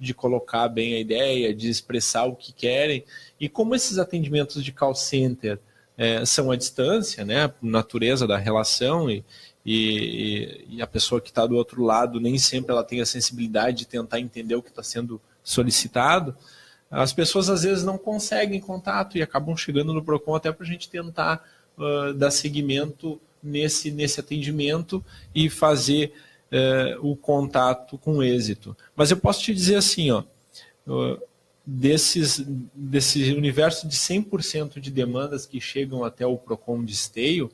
de colocar bem a ideia, de expressar o que querem. E como esses atendimentos de call center são à distância, né, por natureza da relação, e a pessoa que está do outro lado nem sempre ela tem a sensibilidade de tentar entender o que está sendo solicitado, as pessoas às vezes não conseguem contato e acabam chegando no PROCON até para a gente tentar dar seguimento nesse atendimento e fazer o contato com êxito. Mas eu posso te dizer assim, desse universo de 100% de demandas que chegam até o PROCON de Esteio,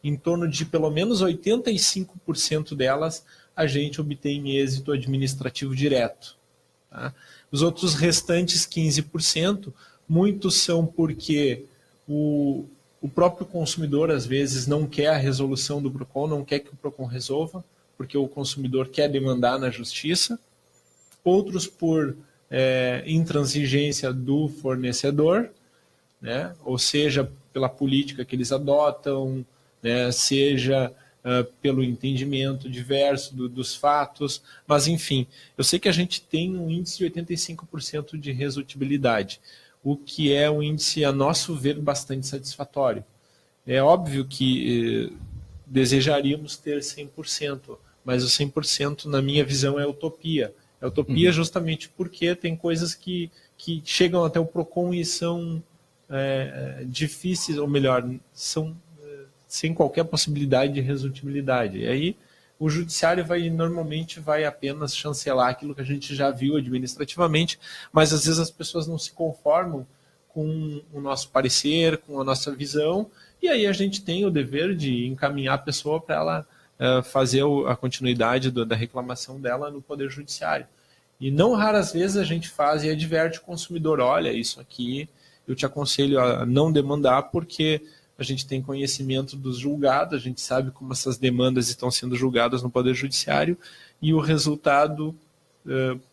em torno de pelo menos 85% delas a gente obtém êxito administrativo direto. Tá? Os outros restantes 15%, muitos são porque o próprio consumidor às vezes não quer a resolução do PROCON, não quer que o PROCON resolva, porque o consumidor quer demandar na justiça. Outros por intransigência do fornecedor, né? Ou seja, pela política que eles adotam, né? Seja pelo entendimento diverso dos fatos, mas enfim, eu sei que a gente tem um índice de 85% de resolutibilidade, o que é um índice, a nosso ver, bastante satisfatório. É óbvio que desejaríamos ter 100%, mas o 100%, na minha visão, é utopia. É utopia justamente porque tem coisas que chegam até o PROCON e são difíceis, ou melhor, são sem qualquer possibilidade de resolutibilidade. E aí o judiciário normalmente vai apenas chancelar aquilo que a gente já viu administrativamente, mas às vezes as pessoas não se conformam com o nosso parecer, com a nossa visão, e aí a gente tem o dever de encaminhar a pessoa para ela fazer a continuidade da reclamação dela no Poder Judiciário. E não raras vezes a gente faz e adverte o consumidor, olha, isso aqui eu te aconselho a não demandar, porque a gente tem conhecimento dos julgados, a gente sabe como essas demandas estão sendo julgadas no Poder Judiciário e o resultado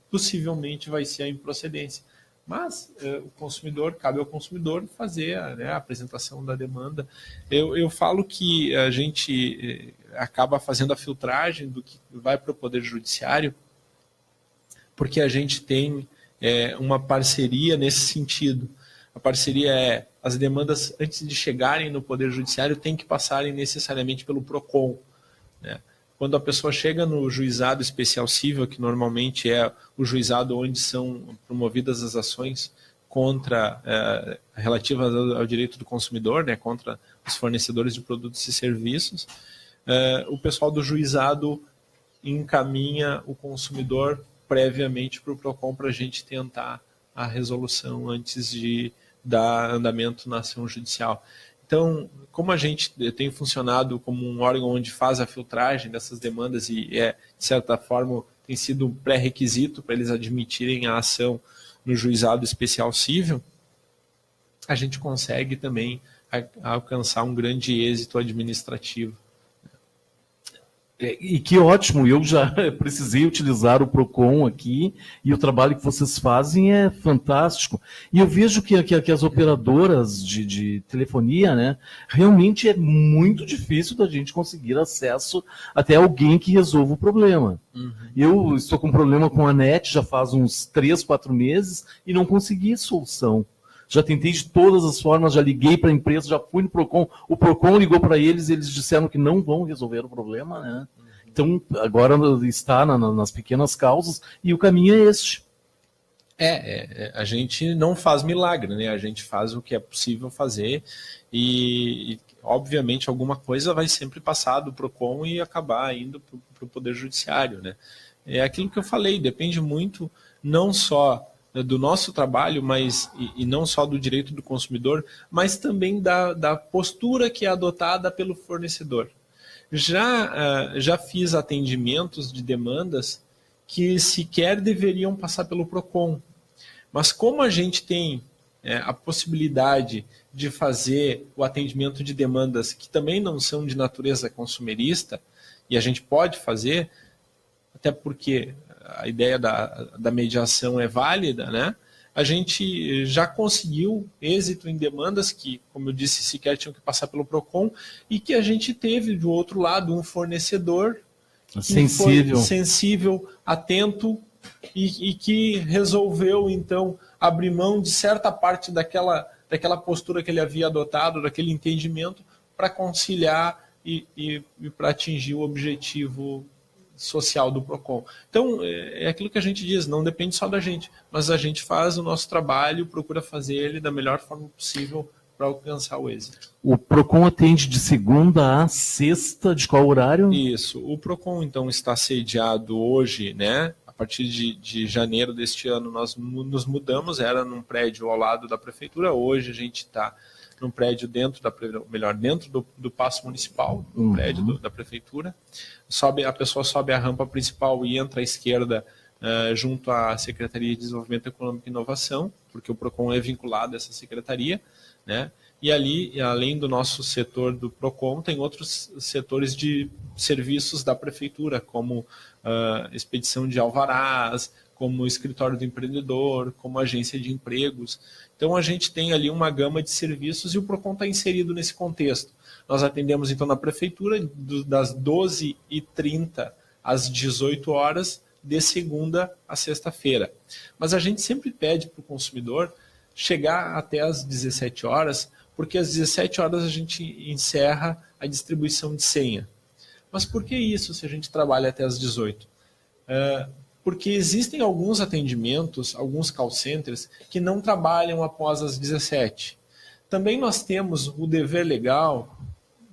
possivelmente vai ser a improcedência. Mas o consumidor, cabe ao consumidor fazer a apresentação da demanda. Eu falo que a gente acaba fazendo a filtragem do que vai para o Poder Judiciário, porque a gente tem uma parceria nesse sentido. A parceria as demandas, antes de chegarem no Poder Judiciário, têm que passarem necessariamente pelo PROCON, né? Quando a pessoa chega no juizado especial cível, que normalmente é o juizado onde são promovidas as ações relativas ao direito do consumidor, né, contra os fornecedores de produtos e serviços, o pessoal do juizado encaminha o consumidor previamente para o PROCON para a gente tentar a resolução antes de dar andamento na ação judicial. Então, como a gente tem funcionado como um órgão onde faz a filtragem dessas demandas e de certa forma, tem sido um pré-requisito para eles admitirem a ação no juizado especial cível, a gente consegue também alcançar um grande êxito administrativo. E que ótimo, eu já precisei utilizar o PROCON aqui e o trabalho que vocês fazem é fantástico. E eu vejo que as operadoras de telefonia, né, realmente é muito difícil da gente conseguir acesso até alguém que resolva o problema. Uhum. Eu estou com um problema com a NET já faz uns 3, 4 meses e não consegui solução. Já tentei de todas as formas, já liguei para a empresa, já fui no PROCON, o PROCON ligou para eles disseram que não vão resolver o problema, né? Então, agora está nas pequenas causas e o caminho é este. A gente não faz milagre, né? A gente faz o que é possível fazer e obviamente, alguma coisa vai sempre passar do PROCON e acabar indo para o Poder Judiciário, né? É aquilo que eu falei, depende muito, não só do nosso trabalho, mas e não só do direito do consumidor, mas também da postura que é adotada pelo fornecedor. Já fiz atendimentos de demandas que sequer deveriam passar pelo PROCON, mas como a gente tem a possibilidade de fazer o atendimento de demandas que também não são de natureza consumerista, e a gente pode fazer, até porque a ideia da mediação é válida, né? A gente já conseguiu êxito em demandas que, como eu disse, sequer tinham que passar pelo PROCON e que a gente teve, do outro lado, um fornecedor sensível, atento, e que resolveu, então, abrir mão de certa parte daquela postura que ele havia adotado, daquele entendimento, para conciliar e para atingir o objetivo social do PROCON. Então, é aquilo que a gente diz, não depende só da gente, mas a gente faz o nosso trabalho, procura fazer ele da melhor forma possível para alcançar o êxito. O PROCON atende de segunda a sexta, de qual horário? Isso, o PROCON, então, está sediado hoje, né? A partir de janeiro deste ano, nós nos mudamos, era num prédio ao lado da prefeitura, hoje a gente está num prédio dentro do Paço Municipal, no prédio da prefeitura. A pessoa sobe a rampa principal e entra à esquerda junto à Secretaria de Desenvolvimento Econômico e Inovação, porque o PROCON é vinculado a essa secretaria, né? E ali, além do nosso setor do PROCON, tem outros setores de serviços da prefeitura, como expedição de alvarás, como escritório do empreendedor, como agência de empregos. Então, a gente tem ali uma gama de serviços e o PROCON está inserido nesse contexto. Nós atendemos, então, na prefeitura das 12h30 às 18 horas, de segunda a sexta-feira. Mas a gente sempre pede para o consumidor chegar até às 17 horas, porque às 17 horas a gente encerra a distribuição de senha. Mas por que isso se a gente trabalha até às 18? Porque existem alguns atendimentos, alguns call centers, que não trabalham após as 17. Também nós temos o dever legal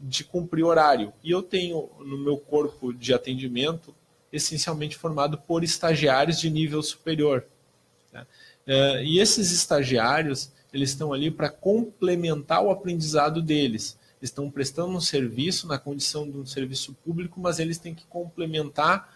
de cumprir horário. E eu tenho no meu corpo de atendimento essencialmente formado por estagiários de nível superior. Tá? E esses estagiários, eles estão ali para complementar o aprendizado deles. Estão prestando um serviço na condição de um serviço público, mas eles têm que complementar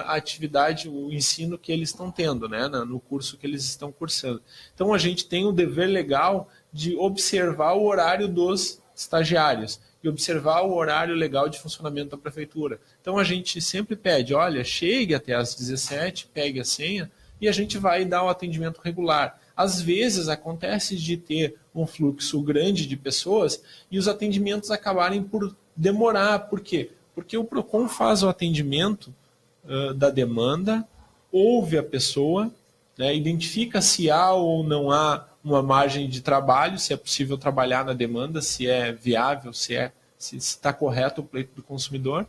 a atividade, o ensino que eles estão tendo, né, no curso que eles estão cursando. Então, a gente tem o dever legal de observar o horário dos estagiários e observar o horário legal de funcionamento da prefeitura. Então, a gente sempre pede, olha, chegue até às 17, pegue a senha e a gente vai dar o atendimento regular. Às vezes, acontece de ter um fluxo grande de pessoas e os atendimentos acabarem por demorar. Por quê? Porque o PROCON faz o atendimento da demanda, ouve a pessoa, né, identifica se há ou não há uma margem de trabalho, se é possível trabalhar na demanda, se é viável, se está correto o pleito do consumidor.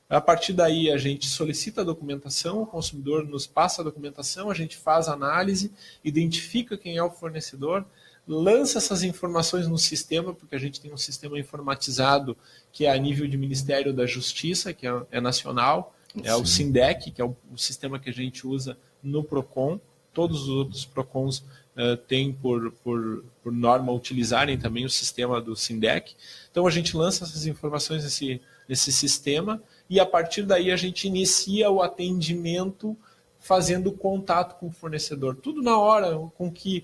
A partir daí, a gente solicita a documentação, o consumidor nos passa a documentação, a gente faz a análise, identifica quem é o fornecedor, lança essas informações no sistema, porque a gente tem um sistema informatizado que é a nível de Ministério da Justiça, que é nacional, é o SINDEC, que é o sistema que a gente usa no PROCON. Todos os outros PROCONs têm por norma utilizarem também o sistema do SINDEC. Então a gente lança essas informações nesse sistema e a partir daí a gente inicia o atendimento fazendo contato com o fornecedor. Tudo na hora com que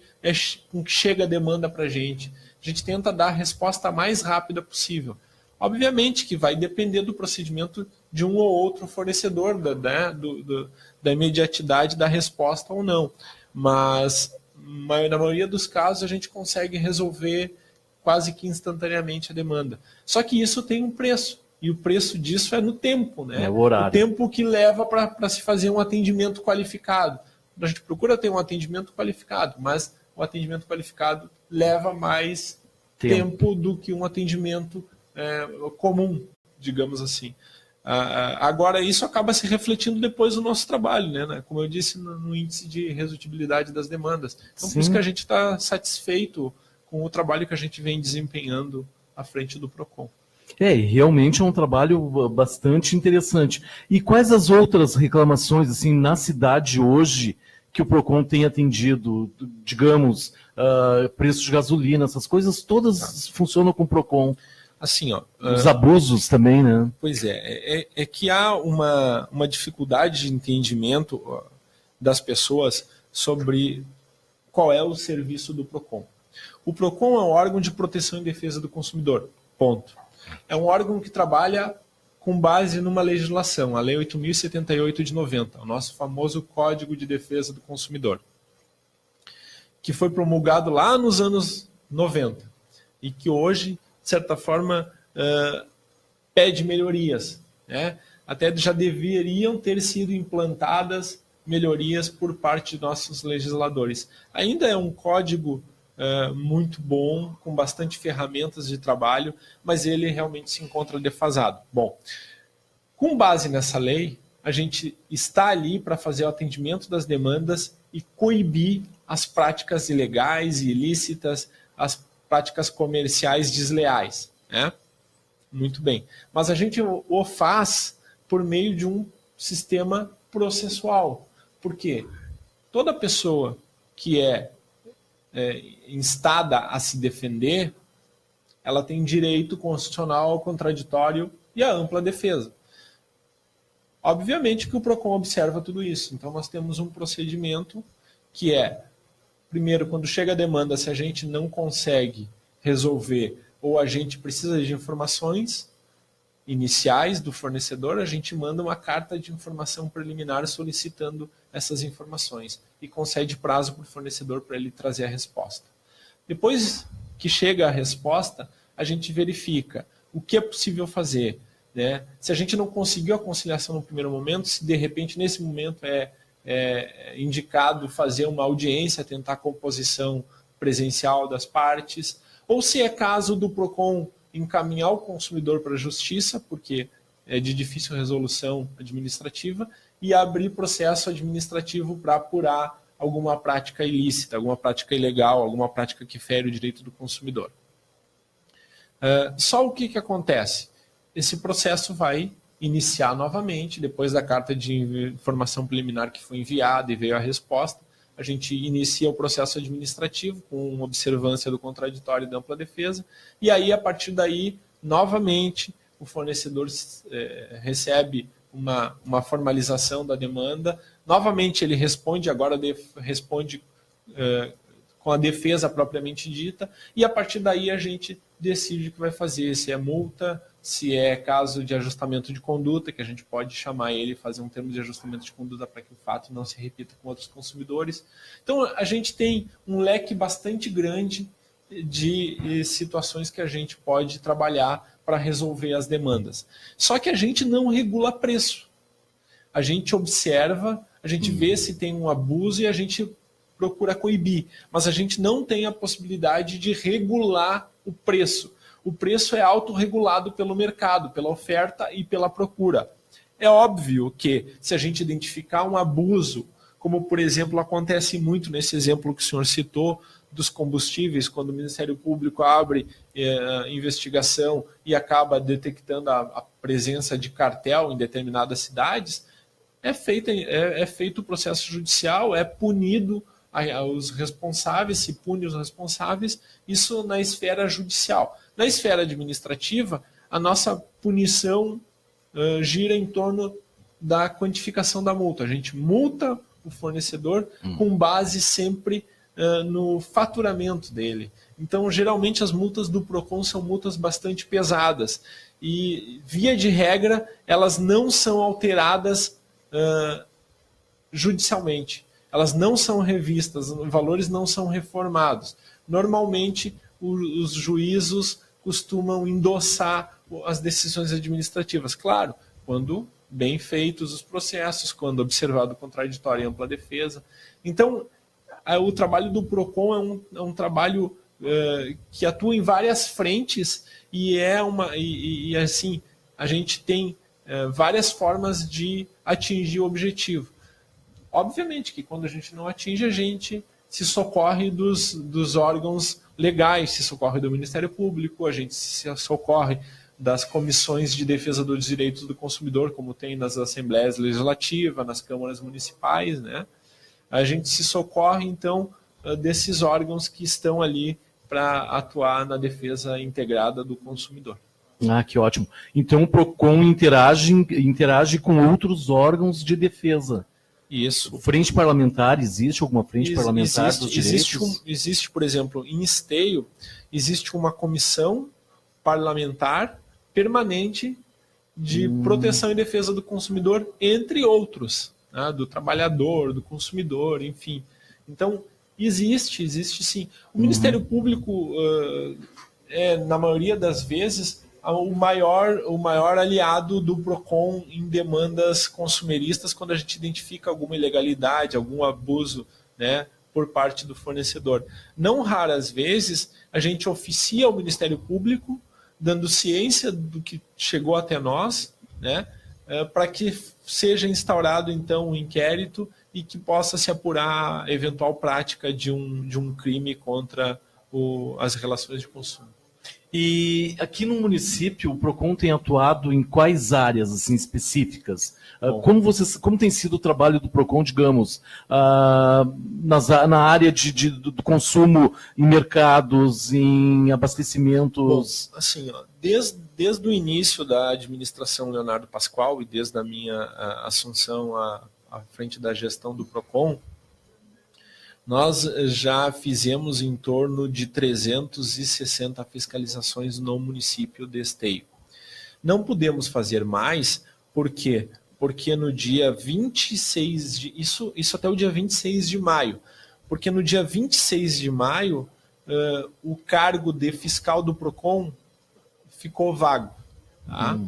chega a demanda para a gente. A gente tenta dar a resposta mais rápida possível. Obviamente que vai depender do procedimento de um ou outro fornecedor, da imediatidade da resposta ou não. Mas, na maioria dos casos, a gente consegue resolver quase que instantaneamente a demanda. Só que isso tem um preço. E o preço disso é no tempo, né? É o horário. O tempo que leva para se fazer um atendimento qualificado. A gente procura ter um atendimento qualificado, mas o atendimento qualificado leva mais tempo do que um atendimento comum, digamos assim. Agora, isso acaba se refletindo depois no nosso trabalho, né? Como eu disse, no índice de resolutibilidade das demandas. Então, por isso que a gente está satisfeito com o trabalho que a gente vem desempenhando à frente do PROCON. Realmente é um trabalho bastante interessante. E quais as outras reclamações, assim, na cidade hoje que o PROCON tem atendido? Digamos, preço de gasolina, essas coisas todas funcionam com o PROCON. Assim, os abusos também, né? Pois é que há uma dificuldade de entendimento das pessoas sobre qual é o serviço do PROCON. O PROCON é um órgão de proteção e defesa do consumidor, ponto. É um órgão que trabalha com base numa legislação, a Lei 8.078 de 90, o nosso famoso Código de Defesa do Consumidor, que foi promulgado lá nos anos 90 e que hoje, de certa forma, pede melhorias, né? Até já deveriam ter sido implantadas melhorias por parte de nossos legisladores. Ainda é um código muito bom, com bastante ferramentas de trabalho, mas ele realmente se encontra defasado. Bom, com base nessa lei, a gente está ali para fazer o atendimento das demandas e coibir as práticas ilegais e ilícitas, as práticas comerciais desleais, né? Muito bem. Mas a gente o faz por meio de um sistema processual. Por quê? Toda pessoa que é instada a se defender, ela tem direito constitucional ao contraditório e à ampla defesa. Obviamente que o PROCON observa tudo isso. Então nós temos um procedimento que é, primeiro, quando chega a demanda, se a gente não consegue resolver ou a gente precisa de informações iniciais do fornecedor, a gente manda uma carta de informação preliminar solicitando essas informações e concede prazo para o fornecedor para ele trazer a resposta. Depois que chega a resposta, a gente verifica o que é possível fazer, né? Se a gente não conseguiu a conciliação no primeiro momento, se de repente nesse momento é indicado fazer uma audiência, tentar a composição presencial das partes, ou se é caso do PROCON encaminhar o consumidor para a justiça, porque é de difícil resolução administrativa, e abrir processo administrativo para apurar alguma prática ilícita, alguma prática ilegal, alguma prática que fere o direito do consumidor. Só o que acontece? Esse processo vai iniciar novamente, depois da carta de informação preliminar que foi enviada e veio a resposta, a gente inicia o processo administrativo com observância do contraditório e da ampla defesa, e aí, a partir daí, novamente, o fornecedor recebe uma formalização da demanda, novamente ele responde, agora responde com a defesa propriamente dita, e a partir daí a gente decide o que vai fazer, se é multa, se é caso de ajustamento de conduta, que a gente pode chamar ele e fazer um termo de ajustamento de conduta para que o fato não se repita com outros consumidores. Então, a gente tem um leque bastante grande de situações que a gente pode trabalhar para resolver as demandas. Só que a gente não regula preço. A gente observa, a gente vê se tem um abuso e a gente procura coibir. Mas a gente não tem a possibilidade de regular o preço. O preço é autorregulado pelo mercado, pela oferta e pela procura. É óbvio que, se a gente identificar um abuso, como, por exemplo, acontece muito nesse exemplo que o senhor citou, dos combustíveis, quando o Ministério Público abre investigação e acaba detectando a presença de cartel em determinadas cidades, é feito o processo judicial, é punido os responsáveis, se pune os responsáveis, isso na esfera judicial. Na esfera administrativa, a nossa punição gira em torno da quantificação da multa. A gente multa o fornecedor com base sempre no faturamento dele. Então, geralmente, as multas do PROCON são multas bastante pesadas. E, via de regra, elas não são alteradas judicialmente. Elas não são revistas, os valores não são reformados. Normalmente, os juízos costumam endossar as decisões administrativas. Claro, quando bem feitos os processos, quando observado o contraditório e ampla defesa. Então, o trabalho do PROCON é um trabalho que atua em várias frentes e assim, a gente tem várias formas de atingir o objetivo. Obviamente que quando a gente não atinge, a gente se socorre dos órgãos legais, se socorre do Ministério Público, a gente se socorre das comissões de defesa dos direitos do consumidor, como tem nas assembleias legislativas, nas câmaras municipais, né? A gente se socorre, então, desses órgãos que estão ali para atuar na defesa integrada do consumidor. Ah, que ótimo. Então o PROCON interage com outros órgãos de defesa. Isso. Frente parlamentar, existe alguma frente parlamentar dos direitos? Existe, por exemplo, em Esteio, existe uma comissão parlamentar permanente de proteção e defesa do consumidor, entre outros, né, do trabalhador, do consumidor, enfim. Então, existe sim. O Ministério Público, na maioria das vezes, o maior aliado do PROCON em demandas consumeristas quando a gente identifica alguma ilegalidade, algum abuso, né, por parte do fornecedor. Não raras vezes a gente oficia ao Ministério Público, dando ciência do que chegou até nós, né, para que seja instaurado então um inquérito e que possa se apurar a eventual prática de um crime contra as relações de consumo. E aqui no município, o PROCON tem atuado em quais áreas assim, específicas? Como tem sido o trabalho do PROCON, digamos, na área do consumo em mercados, em abastecimentos? Bom, assim, ó, desde o início da administração Leonardo Pascoal e desde a minha assunção à frente da gestão do PROCON, nós já fizemos em torno de 360 fiscalizações no município de Esteio. Não podemos fazer mais, por quê? Porque no dia 26 isso até o dia 26 de maio, porque no dia 26 de maio o cargo de fiscal do PROCON ficou vago. Tá?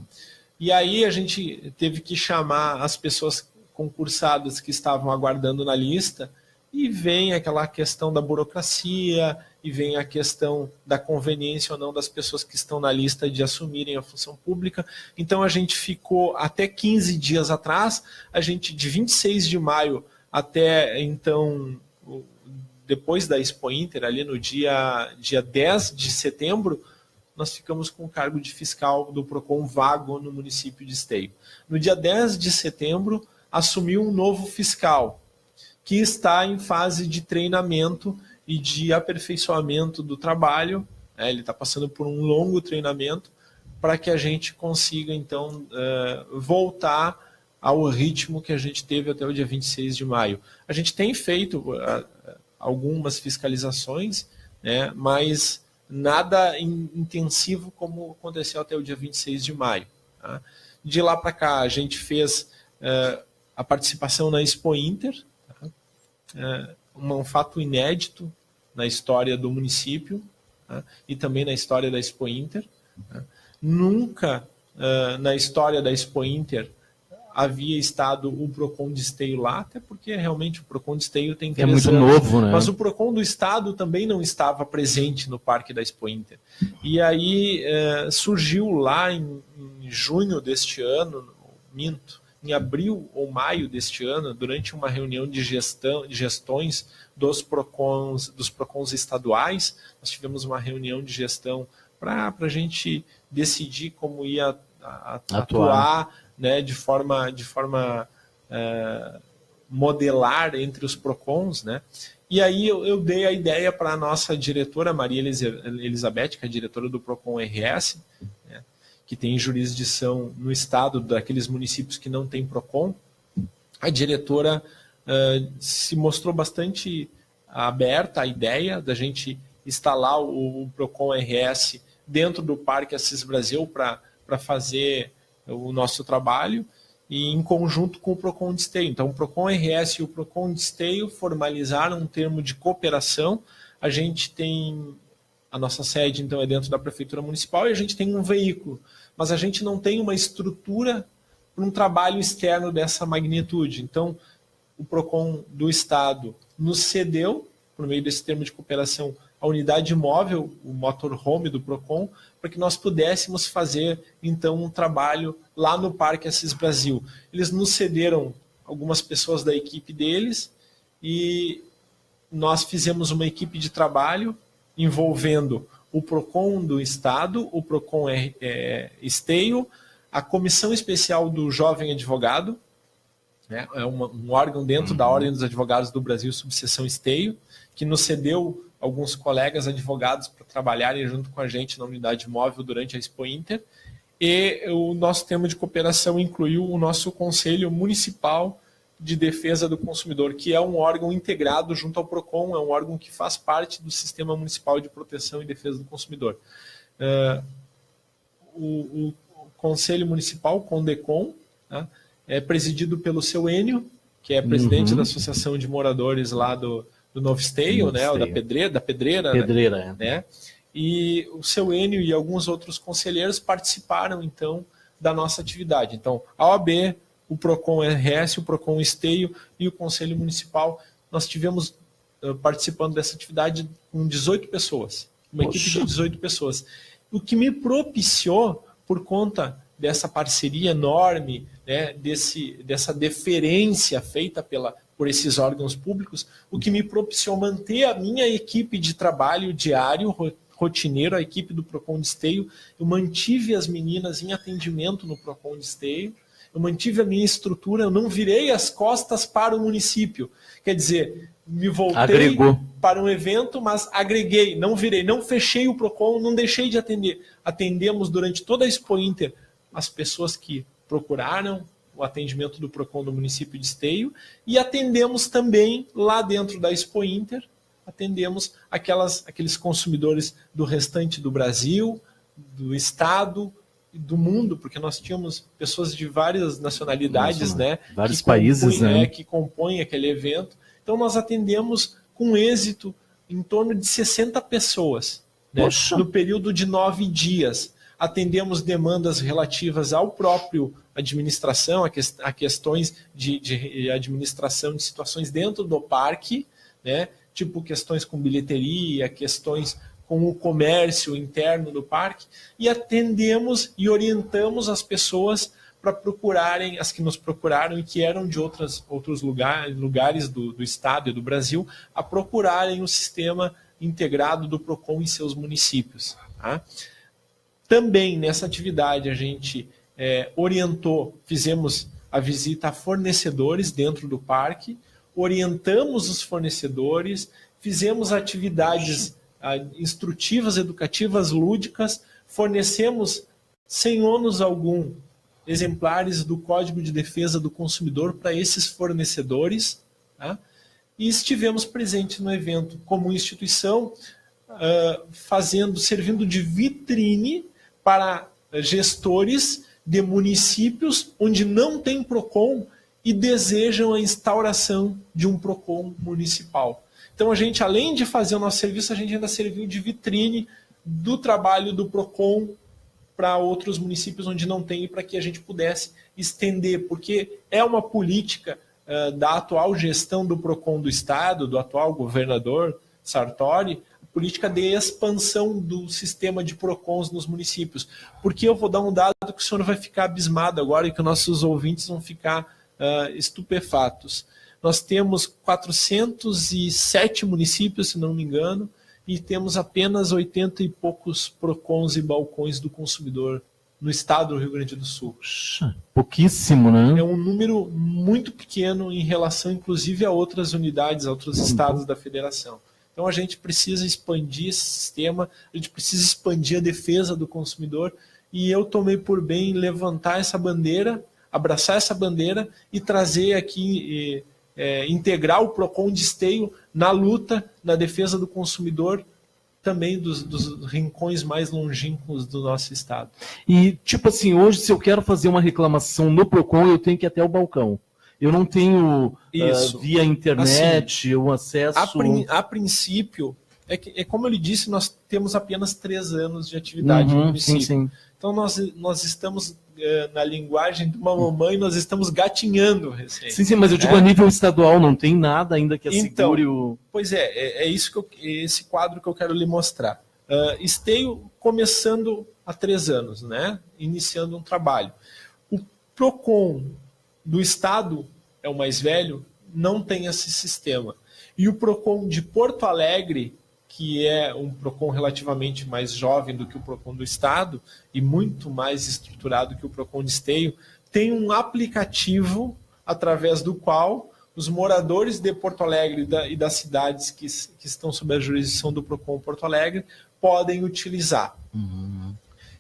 E aí a gente teve que chamar as pessoas concursadas que estavam aguardando na lista. E vem aquela questão da burocracia, e vem a questão da conveniência ou não das pessoas que estão na lista de assumirem a função pública. Então a gente ficou até 15 dias atrás, de 26 de maio até então, depois da Expo Inter, ali no dia 10 de setembro, nós ficamos com o cargo de fiscal do PROCON vago no município de Esteio. No dia 10 de setembro, assumiu um novo fiscal, que está em fase de treinamento e de aperfeiçoamento do trabalho. Ele está passando por um longo treinamento para que a gente consiga, então, voltar ao ritmo que a gente teve até o dia 26 de maio. A gente tem feito algumas fiscalizações, né, mas nada intensivo como aconteceu até o dia 26 de maio. Tá? De lá para cá, a gente fez a participação na Expo Inter, um fato inédito na história do município, e também na história da Expo Inter. Nunca na história da Expo Inter havia estado o PROCON de Esteio lá, até porque realmente o PROCON de Esteio tem 3 anos. É muito novo, né? Mas o PROCON do Estado também não estava presente no Parque da Expo Inter. E aí surgiu lá em junho deste ano, em abril ou maio deste ano, durante uma reunião de gestões dos PROCONs estaduais, nós tivemos uma reunião de gestão para a gente decidir como ia atuar, né, de forma modelar entre os PROCONs, né? E aí eu dei a ideia para a nossa diretora, Maria Elizabeth, que é a diretora do PROCON RS, né, que tem jurisdição no estado daqueles municípios que não tem PROCON. A diretora se mostrou bastante aberta à ideia da gente instalar o PROCON RS dentro do Parque Assis Brasil para fazer o nosso trabalho, e em conjunto com o PROCON de Esteio. Então, o PROCON RS e o PROCON de Esteio formalizaram um termo de cooperação. A gente tem... A nossa sede, então, é dentro da Prefeitura Municipal e a gente tem um veículo, mas a gente não tem uma estrutura para um trabalho externo dessa magnitude. Então, o PROCON do Estado nos cedeu, por meio desse termo de cooperação, a unidade móvel, o motorhome do PROCON, para que nós pudéssemos fazer, então, um trabalho lá no Parque Assis Brasil. Eles nos cederam algumas pessoas da equipe deles e nós fizemos uma equipe de trabalho envolvendo o PROCON do Estado, o PROCON Esteio, a Comissão Especial do Jovem Advogado, né, é um órgão dentro da Ordem dos Advogados do Brasil, subseção Esteio, que nos cedeu alguns colegas advogados para trabalharem junto com a gente na unidade móvel durante a Expo Inter, e o nosso termo de cooperação incluiu o nosso Conselho Municipal de Defesa do Consumidor, que é um órgão integrado junto ao PROCON, é um órgão que faz parte do Sistema Municipal de Proteção e Defesa do Consumidor. O Conselho Municipal, CONDECOM, tá, é presidido pelo seu Enio, que é presidente da Associação de Moradores lá do Novo Esteio, né, ou da Pedreira, Pedreira, né? E o seu Enio e alguns outros conselheiros participaram, então, da nossa atividade. Então, a OAB, o PROCON RS, o PROCON Esteio e o Conselho Municipal, nós tivemos participando dessa atividade com 18 pessoas. Uma equipe de 18 pessoas. O que me propiciou, por conta dessa parceria enorme, né, dessa deferência feita por esses órgãos públicos, o que me propiciou manter a minha equipe de trabalho diário, rotineiro, a equipe do PROCON de Esteio. Eu mantive as meninas em atendimento no PROCON de Esteio, eu mantive a minha estrutura, eu não virei as costas para o município. Quer dizer, me voltei para um evento, mas agreguei, não virei, não fechei o PROCON, não deixei de atender. Atendemos durante toda a Expo Inter as pessoas que procuraram o atendimento do PROCON do município de Esteio e atendemos também lá dentro da Expo Inter, atendemos aqueles consumidores do restante do Brasil, do estado, do mundo, porque nós tínhamos pessoas de várias nacionalidades, né, vários países, né, que compõem aquele evento. Então nós atendemos com êxito em torno de 60 pessoas, né, no período de 9 dias. Atendemos demandas relativas ao próprio administração, a questões de administração de situações dentro do parque, né, tipo questões com bilheteria, questões com o comércio interno do parque, e atendemos e orientamos as pessoas para procurarem, as que nos procuraram e que eram de outros lugares do estado e do Brasil, a procurarem o sistema integrado do PROCON em seus municípios. Tá? Também nessa atividade a gente fizemos a visita a fornecedores dentro do parque, orientamos os fornecedores, fizemos atividades instrutivas, educativas, lúdicas, fornecemos sem ônus algum exemplares do Código de Defesa do Consumidor para esses fornecedores, tá? E estivemos presentes no evento como instituição, servindo de vitrine para gestores de municípios onde não tem PROCON e desejam a instauração de um PROCON municipal. Então a gente, além de fazer o nosso serviço, a gente ainda serviu de vitrine do trabalho do PROCON para outros municípios onde não tem, para que a gente pudesse estender, porque é uma política da atual gestão do PROCON do Estado, do atual governador Sartori, política de expansão do sistema de PROCONs nos municípios. Porque eu vou dar um dado que o senhor vai ficar abismado agora e que os nossos ouvintes vão ficar estupefatos. Nós temos 407 municípios, se não me engano, e temos apenas 80 e poucos PROCONs e balcões do consumidor no estado do Rio Grande do Sul. Pouquíssimo, né? É um número muito pequeno em relação, inclusive, a outras unidades, a outros estados da federação. Então a gente precisa expandir esse sistema, a gente precisa expandir a defesa do consumidor, e eu tomei por bem levantar essa bandeira, abraçar essa bandeira e trazer aqui, integrar o PROCON de Esteio na luta, na defesa do consumidor, também dos rincões mais longínquos do nosso estado. E, tipo assim, hoje, se eu quero fazer uma reclamação no PROCON, eu tenho que ir até o balcão. Eu não tenho via internet, o acesso... A princípio, como eu lhe disse, nós temos apenas 3 anos de atividade no município. Sim. Então nós estamos, na linguagem de uma mamãe, nós estamos gatinhando recém. Sim, mas eu digo a nível estadual, não tem nada ainda que assegure Pois esse quadro que eu quero lhe mostrar. Esteio começando há 3 anos, né? Iniciando um trabalho. O PROCON do estado, é o mais velho, não tem esse sistema. E o PROCON de Porto Alegre, que é um PROCON relativamente mais jovem do que o PROCON do estado e muito mais estruturado que o PROCON de Esteio, tem um aplicativo através do qual os moradores de Porto Alegre e das cidades que estão sob a jurisdição do PROCON Porto Alegre podem utilizar.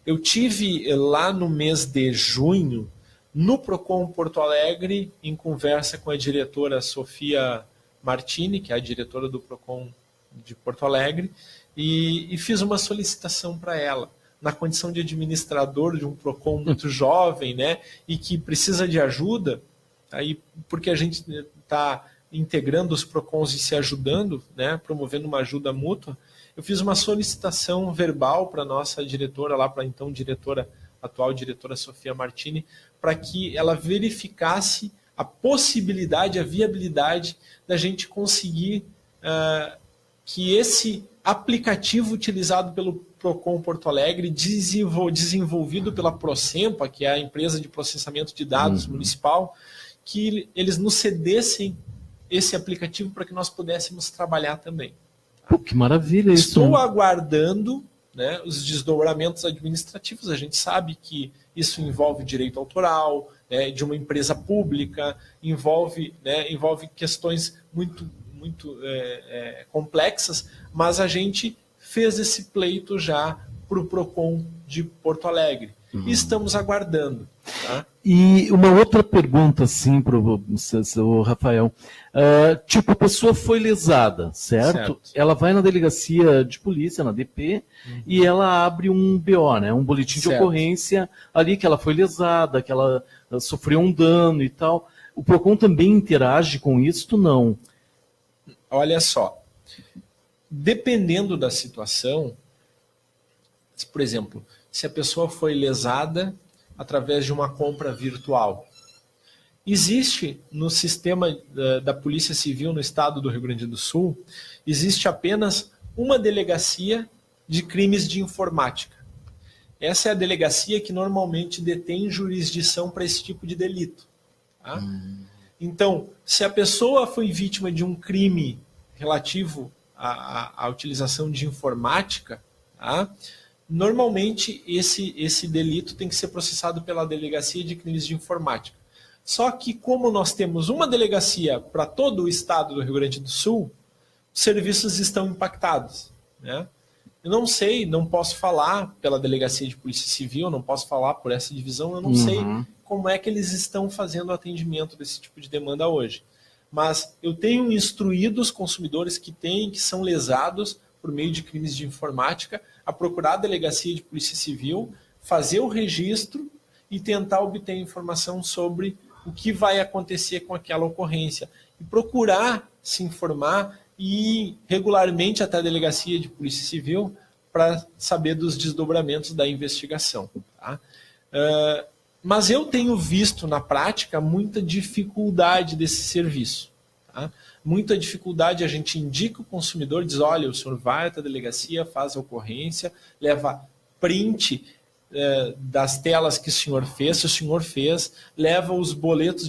Eu tive lá no mês de junho, no PROCON Porto Alegre, em conversa com a diretora Sofia Martini, que é a diretora do PROCON de Porto Alegre, e fiz uma solicitação para ela, na condição de administrador de um PROCON muito jovem, né, e que precisa de ajuda, aí, porque a gente está integrando os PROCONs e se ajudando, né, promovendo uma ajuda mútua, eu fiz uma solicitação verbal para a nossa diretora, lá para a então atual diretora Sofia Martini, para que ela verificasse a possibilidade, a viabilidade da gente conseguir que esse aplicativo utilizado pelo PROCON Porto Alegre, desenvolvido pela Procempa, que é a empresa de processamento de dados municipal, que eles nos cedessem esse aplicativo para que nós pudéssemos trabalhar também. Pô, que maravilha isso. Estou aguardando, né, os desdobramentos administrativos. A gente sabe que isso envolve direito autoral, né, de uma empresa pública, envolve questões muito complexas, mas a gente fez esse pleito já para o PROCON de Porto Alegre. E estamos aguardando. Tá? E uma outra pergunta, assim, para o Rafael. Tipo, a pessoa foi lesada, certo? Ela vai na delegacia de polícia, na DP, e ela abre um BO, né? Um boletim de ocorrência ali que ela foi lesada, que ela sofreu um dano e tal. O PROCON também interage com isso? Não. Olha só. Dependendo da situação, por exemplo, se a pessoa foi lesada através de uma compra virtual, existe no sistema da Polícia Civil no estado do Rio Grande do Sul, existe apenas uma delegacia de crimes de informática. Essa é a delegacia que normalmente detém jurisdição para esse tipo de delito. Tá? Então, se a pessoa foi vítima de um crime relativo à utilização de informática, tá? Normalmente esse delito tem que ser processado pela Delegacia de Crimes de Informática. Só que como nós temos uma delegacia para todo o estado do Rio Grande do Sul, os serviços estão impactados, né? Eu não sei, não posso falar pela Delegacia de Polícia Civil, não posso falar por essa divisão, eu não sei como é que eles estão fazendo o atendimento desse tipo de demanda hoje. Mas eu tenho instruído os consumidores que são lesados por meio de crimes de informática a procurar a Delegacia de Polícia Civil, fazer o registro e tentar obter informação sobre o que vai acontecer com aquela ocorrência. E procurar se informar e ir regularmente até a Delegacia de Polícia Civil para saber dos desdobramentos da investigação. Tá? Mas eu tenho visto na prática muita dificuldade desse serviço. Tá? Muita dificuldade, a gente indica o consumidor, diz, olha, o senhor vai até a delegacia, faz a ocorrência, leva print das telas que o senhor fez, se o senhor fez, leva o boleto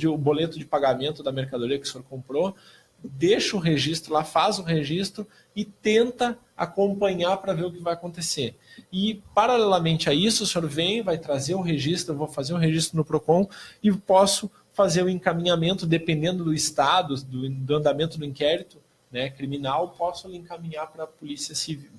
de pagamento da mercadoria que o senhor comprou, deixa o registro lá, faz o registro e tenta acompanhar para ver o que vai acontecer. E, paralelamente a isso, o senhor vai trazer o registro, eu vou fazer o registro no PROCON e posso fazer o encaminhamento, dependendo do estado, do andamento do inquérito, né, criminal, posso encaminhar para a Polícia Civil,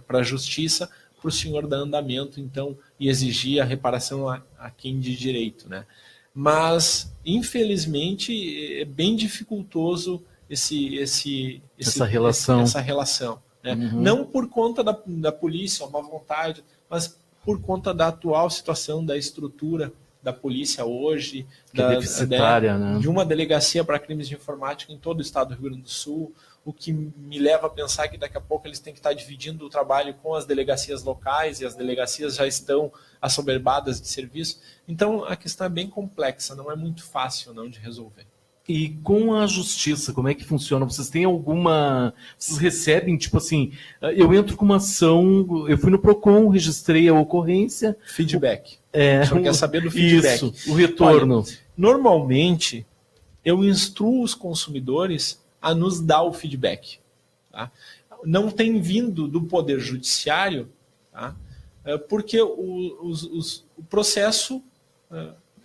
para a Justiça, para o senhor dar andamento, então, e exigir a reparação a quem de direito, né? Mas, infelizmente, é bem dificultoso essa relação. Né? Não por conta da polícia, uma vontade, mas por conta da atual situação, da estrutura da polícia hoje, deficitária, né? De uma delegacia para crimes de informática em todo o estado do Rio Grande do Sul, o que me leva a pensar que daqui a pouco eles têm que estar dividindo o trabalho com as delegacias locais, e as delegacias já estão assoberbadas de serviço. Então, a questão é bem complexa, não é muito fácil não de resolver. E com a justiça, como é que funciona? Vocês têm alguma... Vocês recebem, tipo assim, eu entro com uma ação, eu fui no PROCON, registrei a ocorrência... Feedback. O senhor quer saber do feedback. Isso, o retorno. Olha, normalmente, eu instruo os consumidores a nos dar o feedback. Tá? Não tem vindo do Poder Judiciário, tá? Porque o processo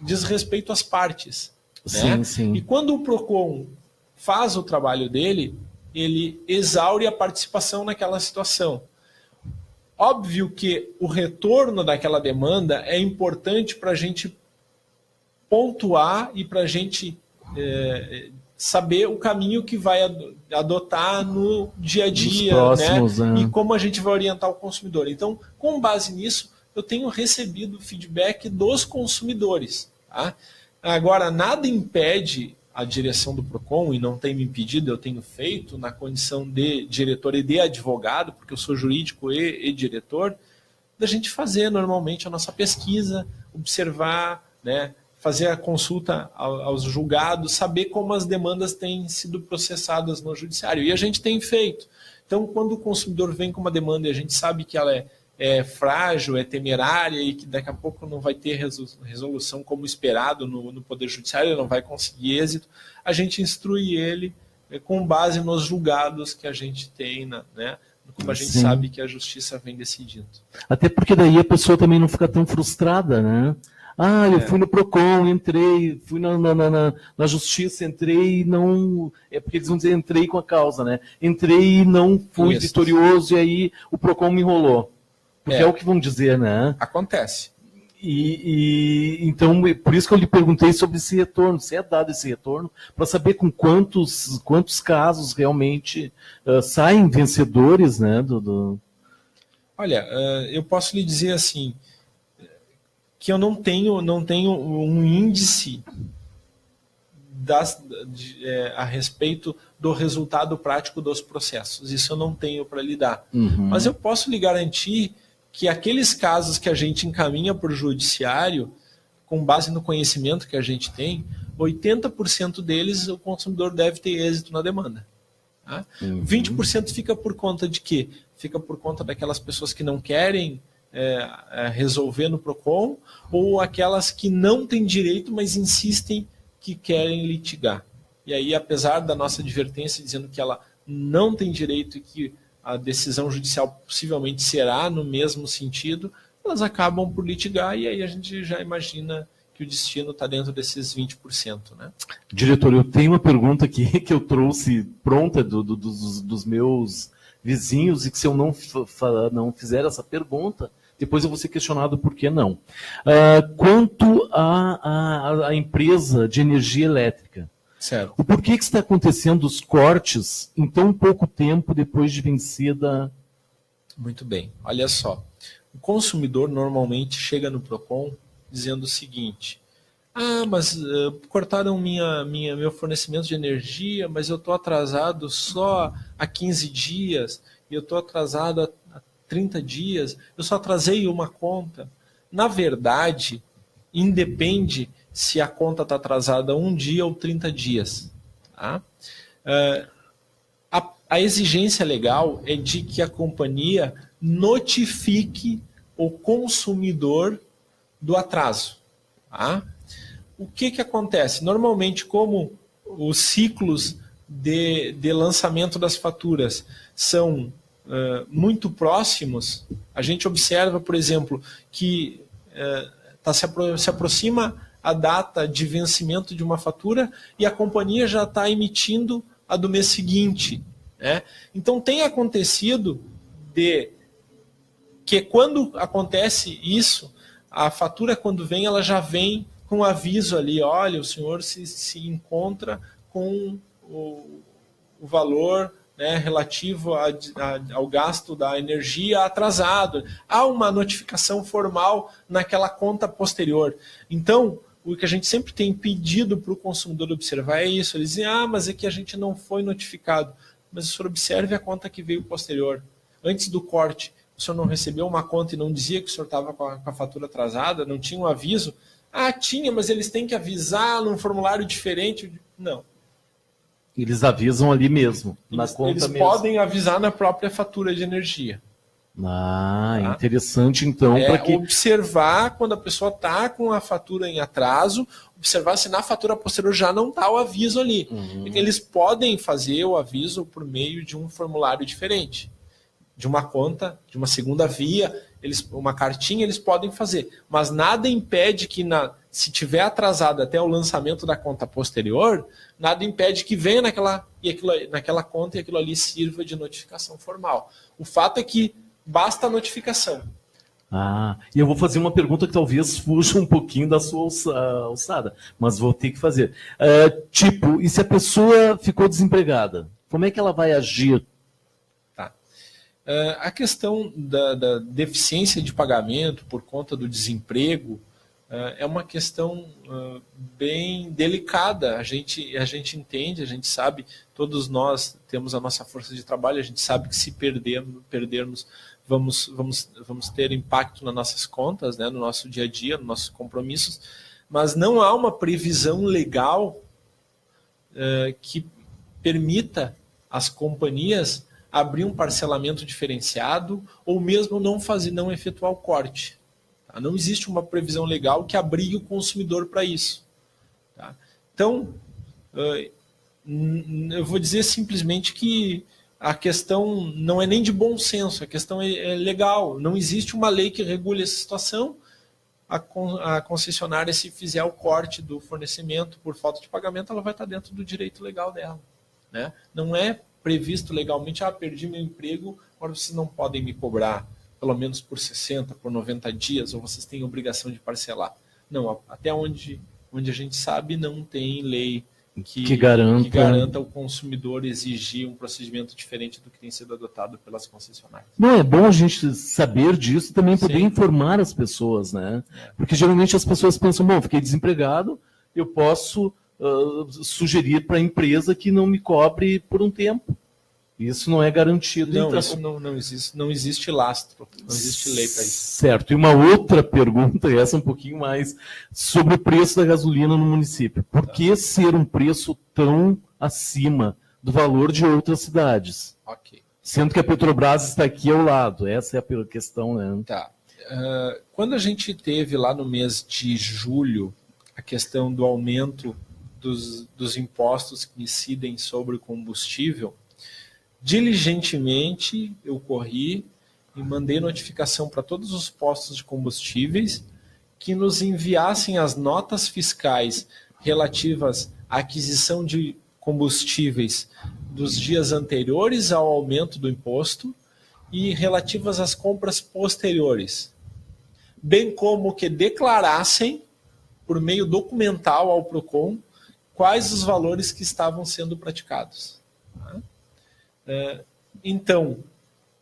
diz respeito às partes. Né? Sim. E quando o PROCON faz o trabalho dele, ele exaure a participação naquela situação. Óbvio que o retorno daquela demanda é importante para a gente pontuar e para a gente saber o caminho que vai adotar no dia a dia, próximos, né? E como a gente vai orientar o consumidor. Então, com base nisso, eu tenho recebido feedback dos consumidores. Tá? Agora, nada impede a direção do PROCON e não tem me impedido, eu tenho feito na condição de diretor e de advogado, porque eu sou jurídico e diretor, da gente fazer normalmente a nossa pesquisa, observar, né, fazer a consulta aos julgados, saber como as demandas têm sido processadas no judiciário. E a gente tem feito. Então, quando o consumidor vem com uma demanda e a gente sabe que ela é frágil, é temerária e que daqui a pouco não vai ter resolução como esperado no Poder Judiciário, ele não vai conseguir êxito, a gente instrui ele com base nos julgados que a gente tem, né? Como a gente sabe que a justiça vem decidindo. Até porque daí a pessoa também não fica tão frustrada, né? Eu fui no PROCON, entrei, fui na justiça, entrei e não... É porque eles vão dizer, entrei com a causa, né? Entrei e não fui vitorioso e aí o PROCON me enrolou. Porque é o que vão dizer, né? Acontece. Então, por isso que eu lhe perguntei sobre esse retorno, se é dado esse retorno, para saber com quantos casos realmente saem vencedores, né? Olha, eu posso lhe dizer assim, que eu não tenho um índice a respeito do resultado prático dos processos. Isso eu não tenho para lhe dar. Mas eu posso lhe garantir que aqueles casos que a gente encaminha para o judiciário, com base no conhecimento que a gente tem, 80% deles o consumidor deve ter êxito na demanda. Tá? 20% fica por conta de quê? Fica por conta daquelas pessoas que não querem resolver no PROCON, ou aquelas que não têm direito, mas insistem que querem litigar. E aí, apesar da nossa advertência dizendo que ela não tem direito e que a decisão judicial possivelmente será no mesmo sentido, elas acabam por litigar e aí a gente já imagina que o destino está dentro desses 20%. Né? Diretor, eu tenho uma pergunta aqui que eu trouxe pronta dos meus vizinhos e que se eu não fizer essa pergunta, depois eu vou ser questionado por que não. Quanto à empresa de energia elétrica, certo. O porquê que está acontecendo os cortes em tão pouco tempo depois de vencida? Muito bem. Olha só. O consumidor normalmente chega no PROCON dizendo o seguinte: mas cortaram meu fornecimento de energia, mas eu estou atrasado só há 15 dias, e eu estou atrasado há 30 dias, eu só atrasei uma conta. Na verdade, independe se a conta está atrasada 1 dia ou 30 dias. Tá? A exigência legal é de que a companhia notifique o consumidor do atraso. Tá? O que acontece? Normalmente, como os ciclos de lançamento das faturas são muito próximos, a gente observa, por exemplo, que se aproxima a data de vencimento de uma fatura e a companhia já está emitindo a do mês seguinte. Né? Então tem acontecido que quando acontece isso, a fatura quando vem, ela já vem com aviso ali, olha, o senhor se encontra com o valor, né, relativo ao gasto da energia atrasado. Há uma notificação formal naquela conta posterior. Então, o que a gente sempre tem pedido para o consumidor observar é isso. Eles dizem, mas é que a gente não foi notificado. Mas o senhor observe a conta que veio posterior. Antes do corte, o senhor não recebeu uma conta e não dizia que o senhor estava com a fatura atrasada, não tinha um aviso? Tinha, mas eles têm que avisar num formulário diferente. Não. Eles avisam ali mesmo, na conta mesmo. Eles podem avisar na própria fatura de energia. Tá? Interessante, então. Observar quando a pessoa está com a fatura em atraso, observar se na fatura posterior já não está o aviso ali. Eles podem fazer o aviso por meio de um formulário diferente. De uma conta, de uma segunda via, uma cartinha eles podem fazer. Mas nada impede que, se tiver atrasado até o lançamento da conta posterior, nada impede que venha naquela conta e aquilo ali sirva de notificação formal. O fato é que basta a notificação. E eu vou fazer uma pergunta que talvez fuja um pouquinho da sua alçada, mas vou ter que fazer. E se a pessoa ficou desempregada? Como é que ela vai agir? A questão da deficiência de pagamento por conta do desemprego, é uma questão bem delicada. A gente entende, a gente sabe, todos nós temos a nossa força de trabalho, a gente sabe que se perdermos vamos ter impacto nas nossas contas, né, no nosso dia a dia, nos nossos compromissos, mas não há uma previsão legal que permita às companhias abrir um parcelamento diferenciado ou mesmo não efetuar o corte. Tá? Não existe uma previsão legal que abrigue o consumidor para isso. Tá? Então, eu vou dizer simplesmente que a questão não é nem de bom senso, a questão é legal. Não existe uma lei que regule essa situação. A concessionária, se fizer o corte do fornecimento por falta de pagamento, ela vai estar dentro do direito legal dela. Né? Não é previsto legalmente, perdi meu emprego, agora vocês não podem me cobrar pelo menos por 60, por 90 dias, ou vocês têm obrigação de parcelar. Não, até onde a gente sabe, não tem lei que garanta o consumidor exigir um procedimento diferente do que tem sido adotado pelas concessionárias. Não, é bom a gente saber disso e também poder informar as pessoas, né? Porque geralmente as pessoas pensam, bom, fiquei desempregado, eu posso sugerir para a empresa que não me cobre por um tempo. Isso não é garantido. Não, então... isso não existe lastro, não existe lei para isso. Certo. E uma outra pergunta, essa um pouquinho mais, sobre o preço da gasolina no município. Por que ser um preço tão acima do valor de outras cidades? Ok. Sendo que a Petrobras está aqui ao lado. Essa é a questão, né? Tá. Quando a gente teve lá no mês de julho a questão do aumento dos impostos que incidem sobre o combustível, diligentemente eu corri e mandei notificação para todos os postos de combustíveis que nos enviassem as notas fiscais relativas à aquisição de combustíveis dos dias anteriores ao aumento do imposto e relativas às compras posteriores, bem como que declarassem por meio documental ao PROCON quais os valores que estavam sendo praticados. Então,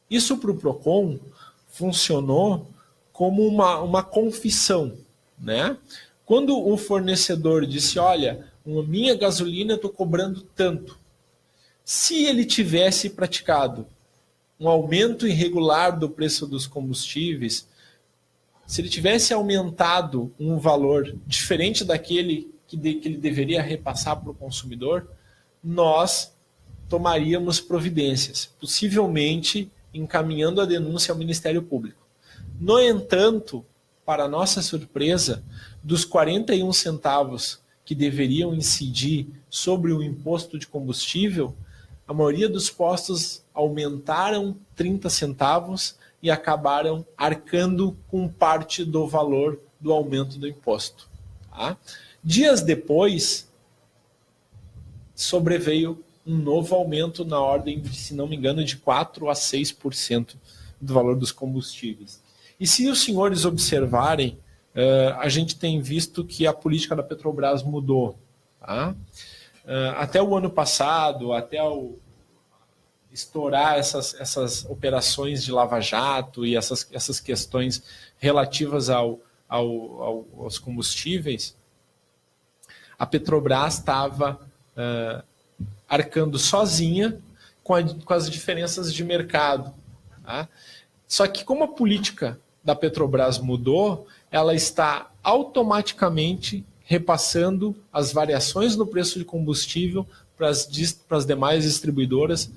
isso para o PROCON funcionou como uma confissão, né? Quando o fornecedor disse, olha, minha gasolina eu estou cobrando tanto. Se ele tivesse praticado um aumento irregular do preço dos combustíveis, se ele tivesse aumentado um valor diferente daquele que ele deveria repassar para o consumidor, nós tomaríamos providências, possivelmente encaminhando a denúncia ao Ministério Público. No entanto, para nossa surpresa, dos 41 centavos que deveriam incidir sobre o imposto de combustível, a maioria dos postos aumentaram 30 centavos e acabaram arcando com parte do valor do aumento do imposto. Tá? Dias depois, sobreveio um novo aumento na ordem, de, se não me engano, de 4% a 6% do valor dos combustíveis. E se os senhores observarem, a gente tem visto que a política da Petrobras mudou. Tá? Até o ano passado, estourar essas operações de lava-jato e essas questões relativas aos combustíveis, a Petrobras estava arcando sozinha com as diferenças de mercado. Tá? Só que como a política da Petrobras mudou, ela está automaticamente repassando as variações no preço de combustível para as demais distribuidoras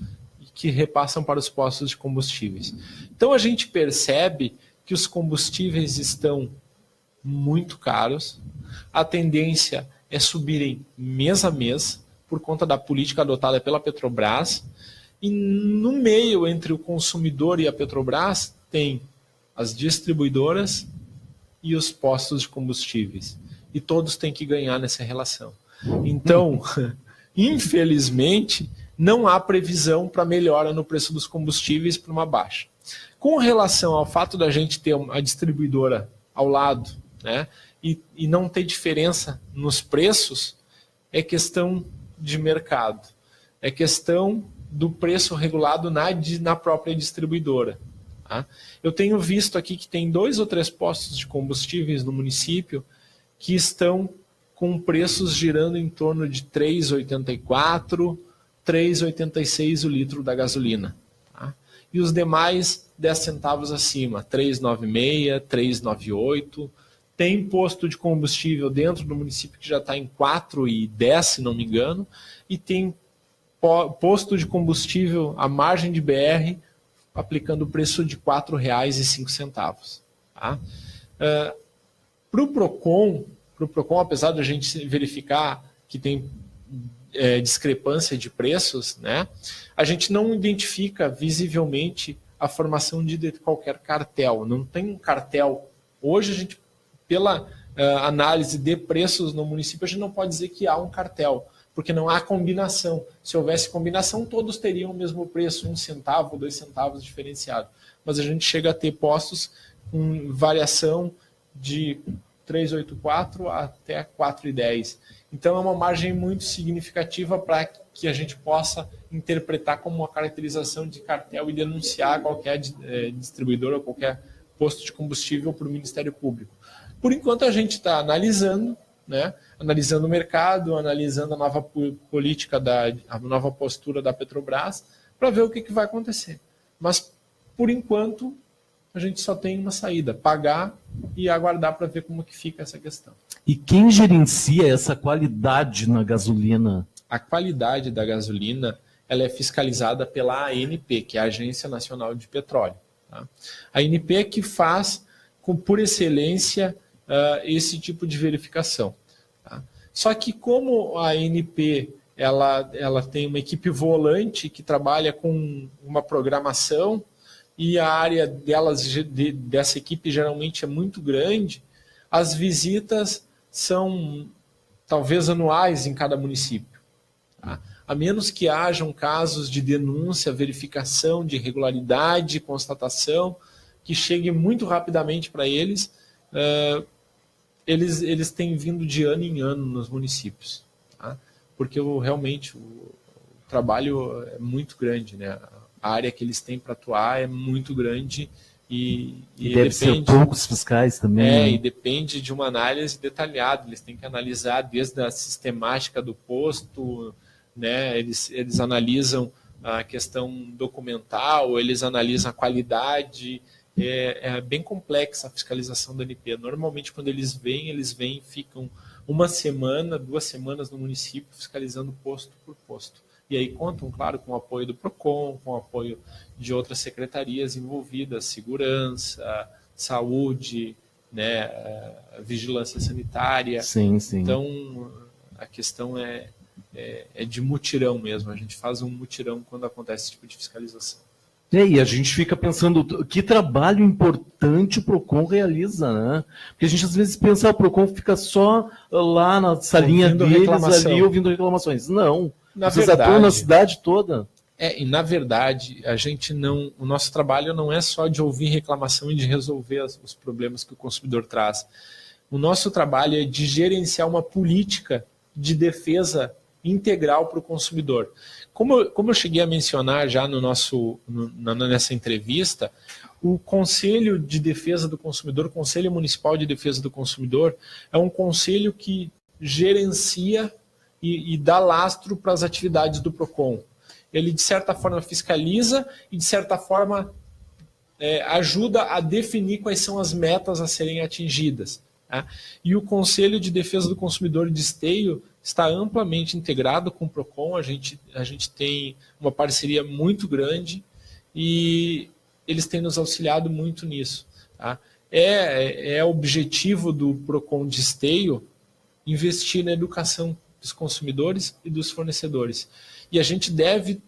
que repassam para os postos de combustíveis. Então a gente percebe que os combustíveis estão muito caros, a tendência é subirem mês a mês por conta da política adotada pela Petrobras, e no meio entre o consumidor e a Petrobras tem as distribuidoras e os postos de combustíveis. E todos têm que ganhar nessa relação. Então, infelizmente, não há previsão para melhora no preço dos combustíveis para uma baixa. Com relação ao fato da gente ter a distribuidora ao lado, né, e não ter diferença nos preços, é questão de mercado. É questão do preço regulado na própria distribuidora. Tá? Eu tenho visto aqui que tem 2 ou 3 postos de combustíveis no município que estão com preços girando em torno de R$ 3,84, R$ 3,86 o litro da gasolina. Tá? E os demais 10 centavos acima, R$ 3,96, R$ 3,98. Tem posto de combustível dentro do município que já está em R$ 4,10, se não me engano, e tem posto de combustível à margem de BR aplicando o preço de R$ 4,05. Tá? Para o PROCON, apesar de a gente verificar que tem discrepância de preços, né, a gente não identifica visivelmente a formação de qualquer cartel. Não tem um cartel. Hoje, a gente, pela análise de preços no município, a gente não pode dizer que há um cartel, porque não há combinação. Se houvesse combinação, todos teriam o mesmo preço, 1 centavo, 2 centavos diferenciado. Mas a gente chega a ter postos com variação de 3,84 até 4,10. Então é uma margem muito significativa para que a gente possa interpretar como uma caracterização de cartel e denunciar qualquer distribuidor ou qualquer posto de combustível para o Ministério Público. Por enquanto a gente está analisando, né? Analisando o mercado, analisando a nova política, a nova postura da Petrobras, para ver o que vai acontecer. Mas, por enquanto, a gente só tem uma saída, pagar e aguardar para ver como que fica essa questão. E quem gerencia essa qualidade na gasolina? A qualidade da gasolina ela é fiscalizada pela ANP, que é a Agência Nacional de Petróleo. Tá? A ANP é que faz, por excelência, esse tipo de verificação. Tá? Só que como a ANP ela tem uma equipe volante que trabalha com uma programação e a área dessa equipe geralmente é muito grande, as visitas são talvez anuais em cada município. Tá? A menos que hajam casos de denúncia, verificação de irregularidade, constatação, que chegue muito rapidamente para eles, eles têm vindo de ano em ano nos municípios. Tá? Porque realmente o trabalho é muito grande, né? A área que eles têm para atuar é muito grande e deve ser poucos fiscais também. Né? E depende de uma análise detalhada. Eles têm que analisar desde a sistemática do posto, né? Eles analisam a questão documental, eles analisam a qualidade. É bem complexa a fiscalização da ANP. Normalmente, quando eles vêm e ficam 1 semana, 2 semanas no município fiscalizando posto por posto. E aí contam, claro, com o apoio do PROCON, com o apoio de outras secretarias envolvidas, segurança, saúde, né, vigilância sanitária. Sim, sim. Então, a questão é de mutirão mesmo. A gente faz um mutirão quando acontece esse tipo de fiscalização. E a gente fica pensando que trabalho importante o PROCON realiza, né? Porque a gente às vezes pensa, o PROCON fica só lá na salinha deles, ali ouvindo reclamações. Não. Vocês atuam na cidade toda. E na verdade, o nosso trabalho não é só de ouvir reclamação e de resolver os problemas que o consumidor traz. O nosso trabalho é de gerenciar uma política de defesa integral para o consumidor. Como eu cheguei a mencionar já nessa entrevista, o Conselho de Defesa do Consumidor, o Conselho Municipal de Defesa do Consumidor, é um conselho que gerencia e dá lastro para as atividades do PROCON. Ele, de certa forma, fiscaliza e, de certa forma, ajuda a definir quais são as metas a serem atingidas. Tá? E o Conselho de Defesa do Consumidor de Esteio está amplamente integrado com o PROCON. A gente tem uma parceria muito grande e eles têm nos auxiliado muito nisso. Tá? É objetivo do PROCON de Esteio investir na educação dos consumidores e dos fornecedores. E a gente deve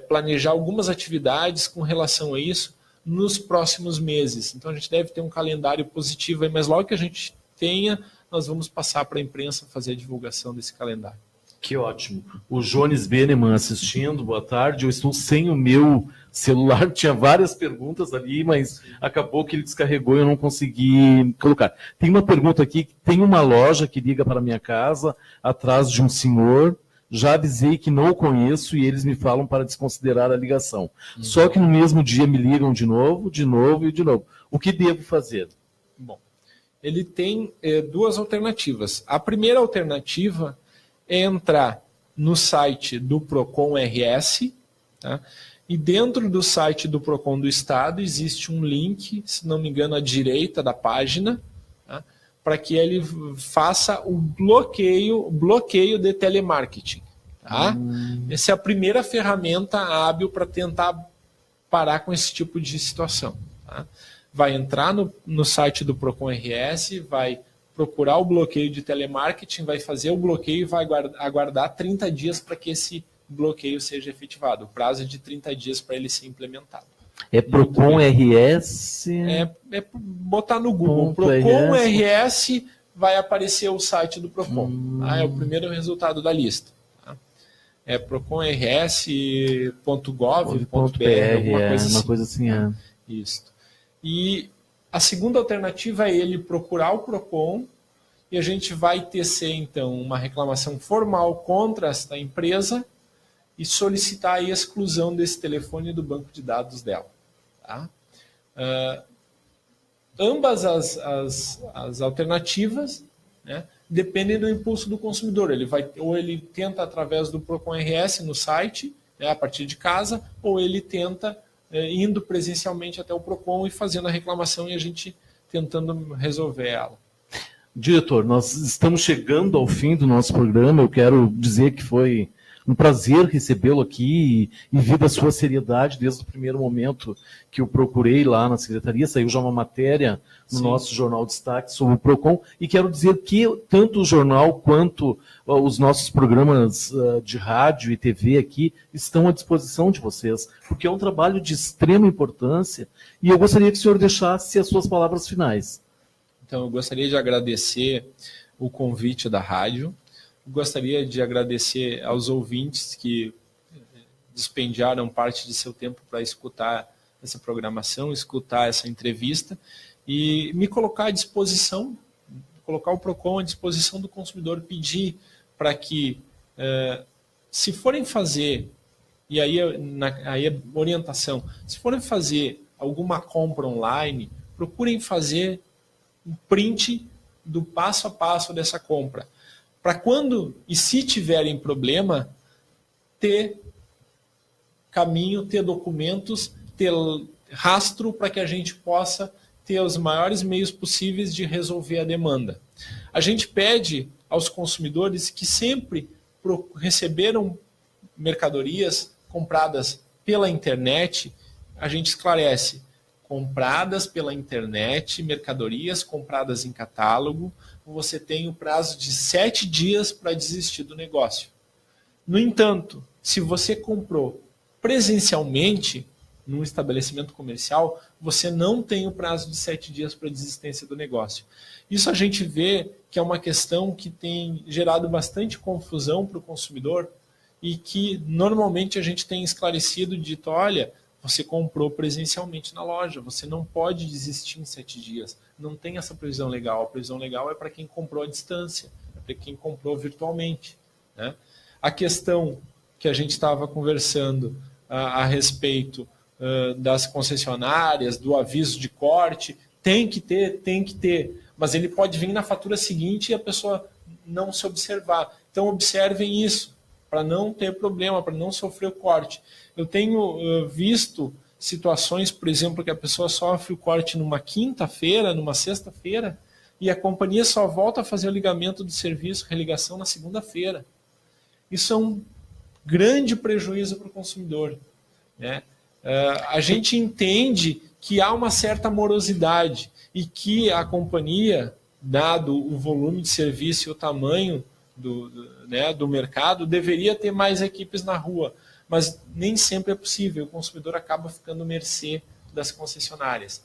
planejar algumas atividades com relação a isso nos próximos meses. Então a gente deve ter um calendário positivo aí, mas logo que a gente tenha, nós vamos passar para a imprensa fazer a divulgação desse calendário. Que ótimo. O Jones Beneman assistindo, boa tarde. Eu estou sem o meu celular, tinha várias perguntas ali, mas acabou que ele descarregou e eu não consegui colocar. Tem uma pergunta aqui, tem uma loja que liga para a minha casa, atrás de um senhor, já avisei que não o conheço e eles me falam para desconsiderar a ligação. Só que no mesmo dia me ligam de novo. O que devo fazer? Bom, ele tem duas alternativas. A primeira alternativa é entrar no site do Procon RS, tá? E dentro do site do Procon do Estado existe um link, se não me engano, à direita da página, tá? Para que ele faça o bloqueio de telemarketing. Tá? Essa é a primeira ferramenta hábil para tentar parar com esse tipo de situação. Tá? Vai entrar no site do Procon RS, vai procurar o bloqueio de telemarketing, vai fazer o bloqueio e vai aguardar 30 dias para que esse bloqueio seja efetivado. O prazo é de 30 dias para ele ser implementado. É Procon RS? É botar no Google. Procon RS, vai aparecer o site do Procon. Tá? É o primeiro resultado da lista. Tá? É proconrs.gov.br, alguma coisa assim. Uma coisa assim, tá? Isso. E a segunda alternativa é ele procurar o Procon e a gente vai tecer, então, uma reclamação formal contra esta empresa e solicitar a exclusão desse telefone do banco de dados dela. Tá? Ambas as alternativas, né, dependem do impulso do consumidor. Ou ele tenta através do Procon RS no site, né, a partir de casa, ou ele tenta indo presencialmente até o Procon e fazendo a reclamação e a gente tentando resolver ela. Diretor, nós estamos chegando ao fim do nosso programa. Eu quero dizer que foi um prazer recebê-lo aqui e vi da sua seriedade desde o primeiro momento que eu procurei lá na secretaria. Saiu já uma matéria no nosso Jornal Destaque sobre o Procon, e quero dizer que tanto o jornal quanto os nossos programas de rádio e TV aqui estão à disposição de vocês, porque é um trabalho de extrema importância, e eu gostaria que o senhor deixasse as suas palavras finais. Então, eu gostaria de agradecer o convite da rádio. Gostaria de agradecer aos ouvintes que despendiaram parte de seu tempo para escutar essa programação, escutar essa entrevista e me colocar à disposição, colocar o Procon à disposição do consumidor, pedir para que, se forem fazer, e aí é orientação, se forem fazer alguma compra online, procurem fazer um print do passo a passo dessa compra, para quando e se tiverem problema, ter caminho, ter documentos, ter rastro para que a gente possa ter os maiores meios possíveis de resolver a demanda. A gente pede aos consumidores que sempre receberam mercadorias compradas pela internet, a gente esclarece, compradas pela internet, mercadorias compradas em catálogo, você tem o prazo de 7 dias para desistir do negócio. No entanto, se você comprou presencialmente num estabelecimento comercial, você não tem o prazo de 7 dias para desistência do negócio. Isso a gente vê que é uma questão que tem gerado bastante confusão para o consumidor e que normalmente a gente tem esclarecido, dito, olha, você comprou presencialmente na loja, você não pode desistir em 7 dias. Não tem essa previsão legal. A previsão legal é para quem comprou à distância, é para quem comprou virtualmente. Né? A questão que a gente estava conversando a respeito das concessionárias, do aviso de corte, tem que ter, mas ele pode vir na fatura seguinte e a pessoa não se observar. Então observem isso, para não ter problema, para não sofrer o corte. Eu tenho visto situações, por exemplo, que a pessoa sofre o corte numa quinta-feira, numa sexta-feira, e a companhia só volta a fazer o ligamento do serviço, religação, na segunda-feira. Isso é um grande prejuízo para o consumidor. Né? A gente entende que há uma certa morosidade e que a companhia, dado o volume de serviço e o tamanho do mercado, deveria ter mais equipes na rua. Mas nem sempre é possível, o consumidor acaba ficando à mercê das concessionárias.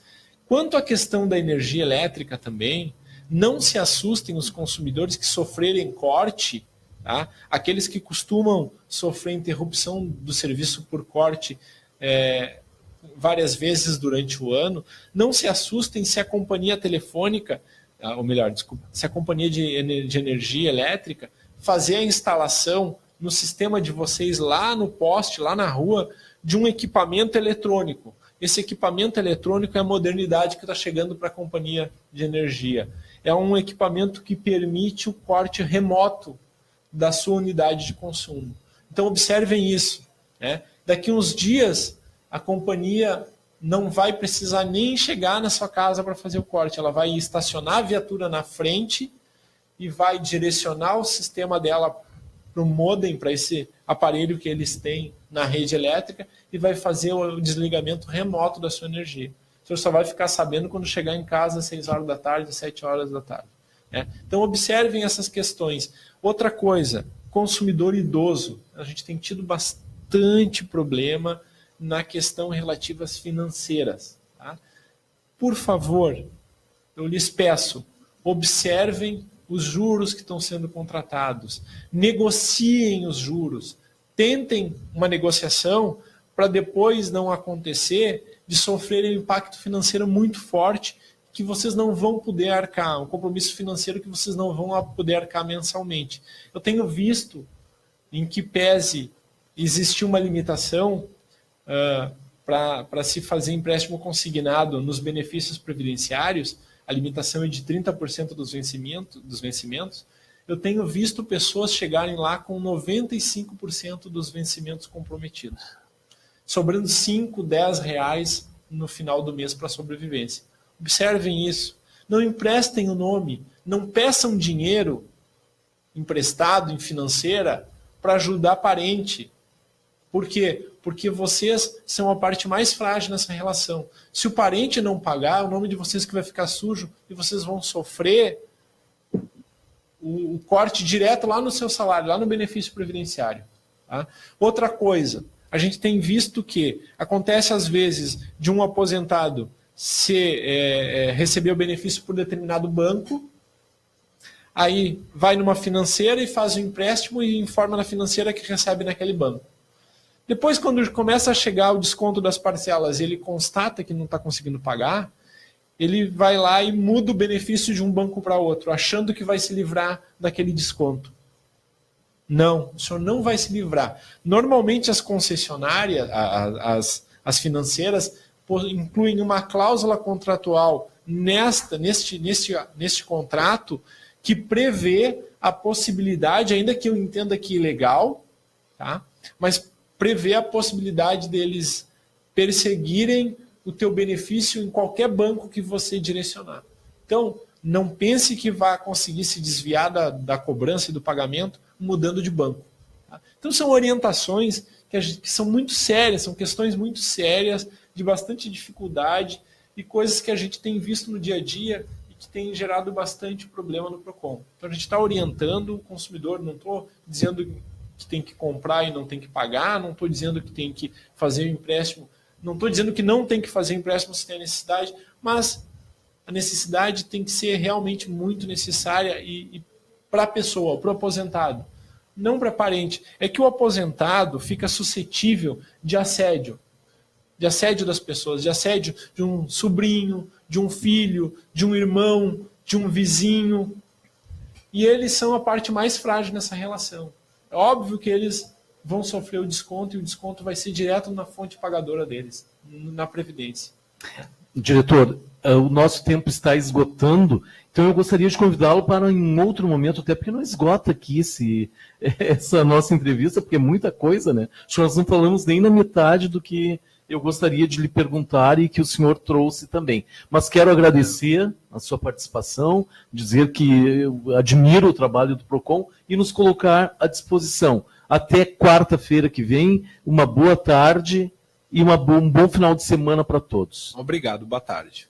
Quanto à questão da energia elétrica também, não se assustem os consumidores que sofrerem corte, tá? Aqueles que costumam sofrer interrupção do serviço por corte várias vezes durante o ano, não se assustem se a companhia telefônica, ou melhor, desculpa, se a companhia de energia elétrica fazer a instalação no sistema de vocês, lá no poste, lá na rua, de um equipamento eletrônico. Esse equipamento eletrônico é a modernidade que está chegando para a companhia de energia. É um equipamento que permite o corte remoto da sua unidade de consumo. Então, observem isso, né? Daqui uns dias, a companhia não vai precisar nem chegar na sua casa para fazer o corte. Ela vai estacionar a viatura na frente e vai direcionar o sistema dela para o modem, para esse aparelho que eles têm na rede elétrica, e vai fazer o desligamento remoto da sua energia. O senhor só vai ficar sabendo quando chegar em casa às 6 horas da tarde, às 7 horas da tarde. Né? Então, observem essas questões. Outra coisa, consumidor idoso. A gente tem tido bastante problema na questão relativa às financeiras. Tá? Por favor, eu lhes peço, observem os juros que estão sendo contratados, negociem os juros, tentem uma negociação para depois não acontecer de sofrerem um impacto financeiro muito forte que vocês não vão poder arcar, um compromisso financeiro que vocês não vão poder arcar mensalmente. Eu tenho visto em que pese existir uma limitação para se fazer empréstimo consignado nos benefícios previdenciários, a limitação é de 30% dos vencimentos, eu tenho visto pessoas chegarem lá com 95% dos vencimentos comprometidos, sobrando 5, 10 reais no final do mês para a sobrevivência. Observem isso. Não emprestem o nome, não peçam dinheiro emprestado em financeira para ajudar parente. Por quê? Porque vocês são a parte mais frágil nessa relação. Se o parente não pagar, o nome de vocês que vai ficar sujo e vocês vão sofrer o corte direto lá no seu salário, lá no benefício previdenciário. Tá? Outra coisa, a gente tem visto que acontece às vezes de um aposentado receber o benefício por determinado banco, aí vai numa financeira e faz o empréstimo e informa na financeira que recebe naquele banco. Depois, quando começa a chegar o desconto das parcelas e ele constata que não está conseguindo pagar, ele vai lá e muda o benefício de um banco para outro, achando que vai se livrar daquele desconto. Não, o senhor não vai se livrar. Normalmente as concessionárias, as financeiras, incluem uma cláusula contratual neste contrato que prevê a possibilidade, ainda que eu entenda que ilegal, tá? Mas prevê a possibilidade deles perseguirem o teu benefício em qualquer banco que você direcionar. Então, não pense que vai conseguir se desviar da cobrança e do pagamento mudando de banco. Tá? Então, são orientações que são muito sérias, são questões muito sérias, de bastante dificuldade e coisas que a gente tem visto no dia a dia e que tem gerado bastante problema no PROCON. Então, a gente está orientando o consumidor, não estou dizendo que tem que comprar e não tem que pagar, não estou dizendo que tem que fazer o empréstimo, não estou dizendo que não tem que fazer empréstimo se tem a necessidade, mas a necessidade tem que ser realmente muito necessária e para a pessoa, para o aposentado, não para parente. É que o aposentado fica suscetível de assédio das pessoas, de assédio de um sobrinho, de um filho, de um irmão, de um vizinho, e eles são a parte mais frágil nessa relação. É óbvio que eles vão sofrer o desconto e o desconto vai ser direto na fonte pagadora deles, na Previdência. Diretor, o nosso tempo está esgotando, então eu gostaria de convidá-lo para em outro momento, até porque não esgota aqui essa nossa entrevista, porque é muita coisa, né? Acho que nós não falamos nem na metade do que eu gostaria de lhe perguntar e que o senhor trouxe também. Mas quero agradecer a sua participação, dizer que eu admiro o trabalho do PROCON e nos colocar à disposição. Até quarta-feira que vem, uma boa tarde e um bom final de semana para todos. Obrigado, boa tarde.